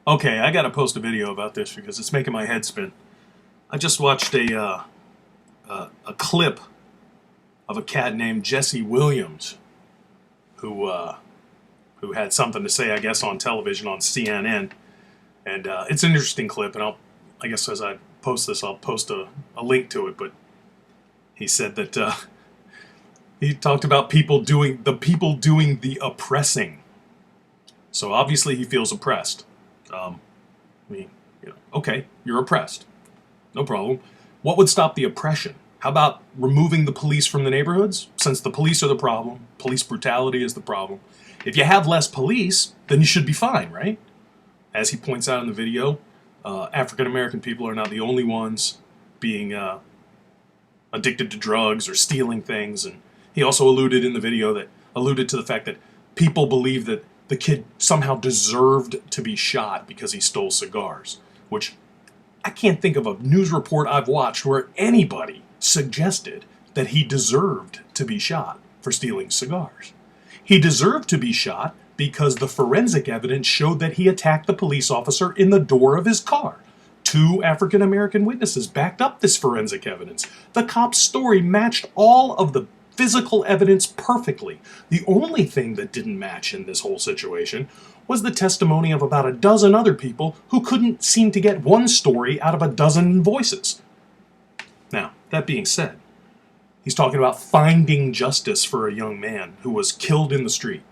Okay, I gotta post a video about this because it's making my head spin. I just watched a clip of a cat named Jesse Williams who who had something to say, I guess, on television on CNN, and it's an interesting clip. And I guess as I post this, I'll post a link to it. But he said that he talked about people doing the oppressing. So obviously he feels oppressed. I mean, okay, you're oppressed. No problem. What would stop the oppression? How about removing the police from the neighborhoods? Since the police are the problem, police brutality is the problem. If you have less police, then you should be fine, right? As he points out in the video, African American people are not the only ones being addicted to drugs or stealing things. And he also alluded to the fact that people believe that the kid somehow deserved to be shot because he stole cigars, which I can't think of a news report I've watched where anybody suggested that he deserved to be shot for stealing cigars. He deserved to be shot because the forensic evidence showed that he attacked the police officer in the door of his car. Two African American witnesses backed up this forensic evidence. The cop's story matched all of the physical evidence perfectly. The only thing that didn't match in this whole situation was the testimony of about a dozen other people who couldn't seem to get one story out of a dozen voices. Now, that being said, he's talking about finding justice for a young man who was killed in the street.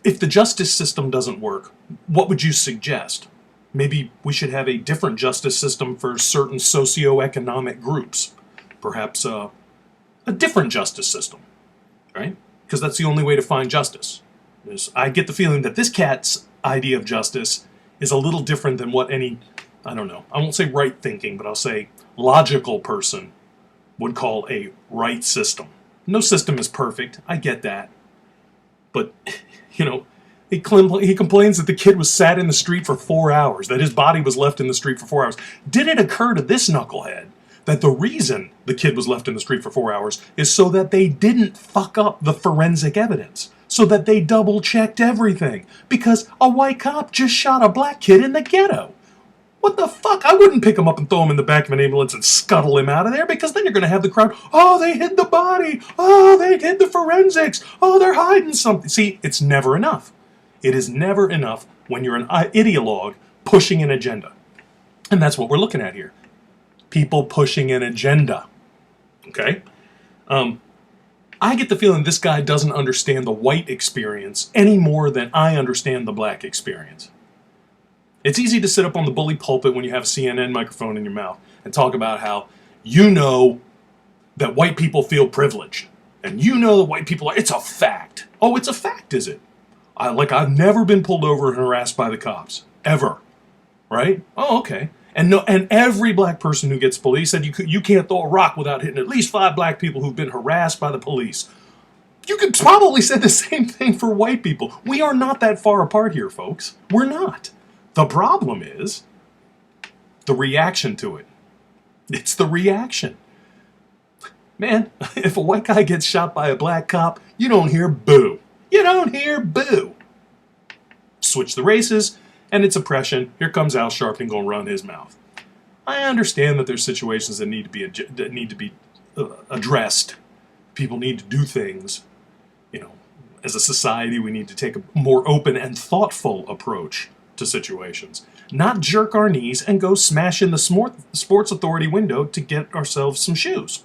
If the justice system doesn't work, what would you suggest? Maybe we should have a different justice system for certain socioeconomic groups. Perhaps a different justice system, right? Because that's the only way to find justice. I get the feeling that this cat's idea of justice is a little different than what any, I don't know, I won't say right thinking, but I'll say logical person would call a right system. No system is perfect, I get that. But, he complains that the kid was sat in the street for 4 hours, that his body was left in the street for 4 hours. Did it occur to this knucklehead that the reason the kid was left in the street for 4 hours is so that they didn't fuck up the forensic evidence, so that they double-checked everything, because a white cop just shot a black kid in the ghetto? What the fuck? I wouldn't pick him up and throw him in the back of an ambulance and scuttle him out of there, because then you're going to have the crowd, oh, they hid the body, oh, they did the forensics, oh, they're hiding something. See, it's never enough. It is never enough when you're an ideologue pushing an agenda. And that's what we're looking at here. People pushing an agenda. Okay? I get the feeling this guy doesn't understand the white experience any more than I understand the black experience. It's easy to sit up on the bully pulpit when you have a CNN microphone in your mouth and talk about how you know that white people feel privileged. And you know that white people are, it's a fact. Oh, it's a fact, is it? I've never been pulled over and harassed by the cops. Ever. Right? Oh, okay. And every black person who gets police said you can't throw a rock without hitting at least 5 black people who've been harassed by the police. You could probably say the same thing for white people. We are not that far apart here, folks. We're not. The problem is the reaction to it. It's the reaction. Man, if a white guy gets shot by a black cop, you don't hear boo. You don't hear boo. Switch the races, and it's oppression. Here comes Al Sharpton going to run his mouth. I understand that there's situations that need to be addressed. People need to do things. As a society, we need to take a more open and thoughtful approach to situations. Not jerk our knees and go smash in the Sports Authority window to get ourselves some shoes.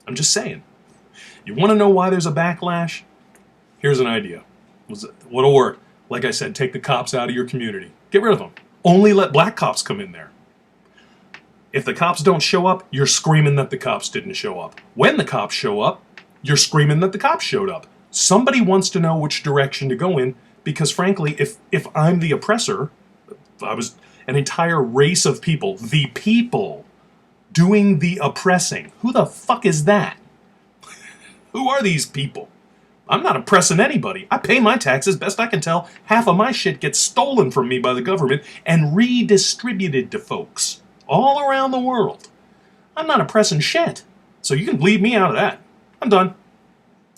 I'm just saying. You want to know why there's a backlash? Here's an idea. What'll work? Like I said, take the cops out of your community. Get rid of them. Only let black cops come in there. If the cops don't show up, you're screaming that the cops didn't show up. When the cops show up, you're screaming that the cops showed up. Somebody wants to know which direction to go in, because frankly, if I'm the oppressor, if I was an entire race of people, the people doing the oppressing, who the fuck is that? Who are these people? I'm not oppressing anybody. I pay my taxes best I can tell. Half of my shit gets stolen from me by the government and redistributed to folks all around the world. I'm not oppressing shit. So you can leave me out of that. I'm done.